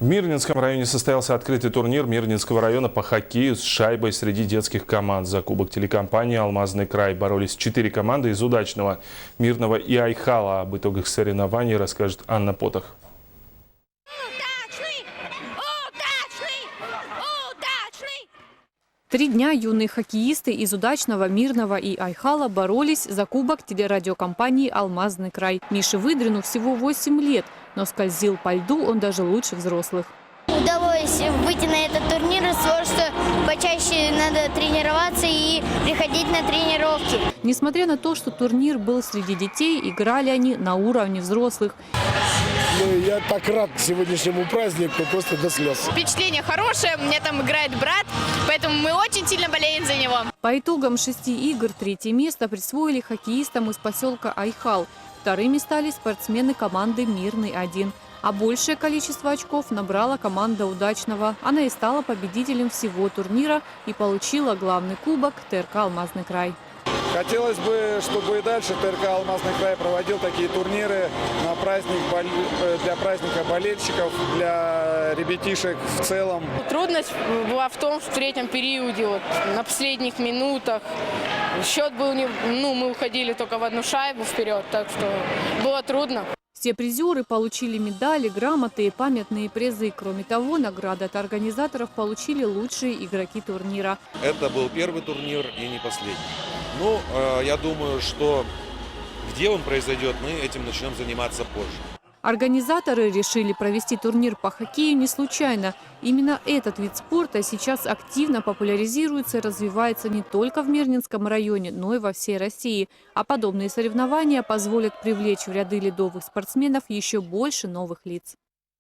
В Мирнинском районе состоялся открытый турнир Мирнинского района по хоккею с шайбой среди детских команд. За кубок телекомпании «Алмазный край» боролись 4 команды из Удачного, Мирного и Айхала. Об итогах соревнований расскажет Анна Потах. 3 дня юные хоккеисты из Удачного, Мирного и Айхала боролись за кубок телерадиокомпании «Алмазный край». Мише Выдрину всего 8 лет, но скользил по льду он даже лучше взрослых. Удалось выйти на этот турнир из-за того, что почаще надо тренироваться и приходить на тренировки. Несмотря на то, что турнир был среди детей, играли они на уровне взрослых. Я так рад сегодняшнему празднику, просто до слез. Впечатление хорошее, у меня там играет брат, поэтому мы очень сильно болеем за него. По итогам 6 игр 3-е место присвоили хоккеистам из поселка Айхал. Вторыми стали спортсмены команды «Мирный-1». А большее количество очков набрала команда Удачного. Она и стала победителем всего турнира и получила главный кубок ТРК «Алмазный край». Хотелось бы, чтобы и дальше ТРК «Алмазный край» проводил такие турниры на праздник, для праздника болельщиков, для ребятишек в целом. Трудность была в том, что в третьем периоде, вот, на последних минутах, счет был, мы уходили только в одну шайбу вперед, так что было трудно. Все призеры получили медали, грамоты и памятные призы. Кроме того, награды от организаторов получили лучшие игроки турнира. Это был первый турнир и не последний. Ну, я думаю, что где он произойдет, мы этим начнем заниматься позже. Организаторы решили провести турнир по хоккею не случайно. Именно этот вид спорта сейчас активно популяризируется и развивается не только в Мирнинском районе, но и во всей России. А подобные соревнования позволят привлечь в ряды ледовых спортсменов еще больше новых лиц.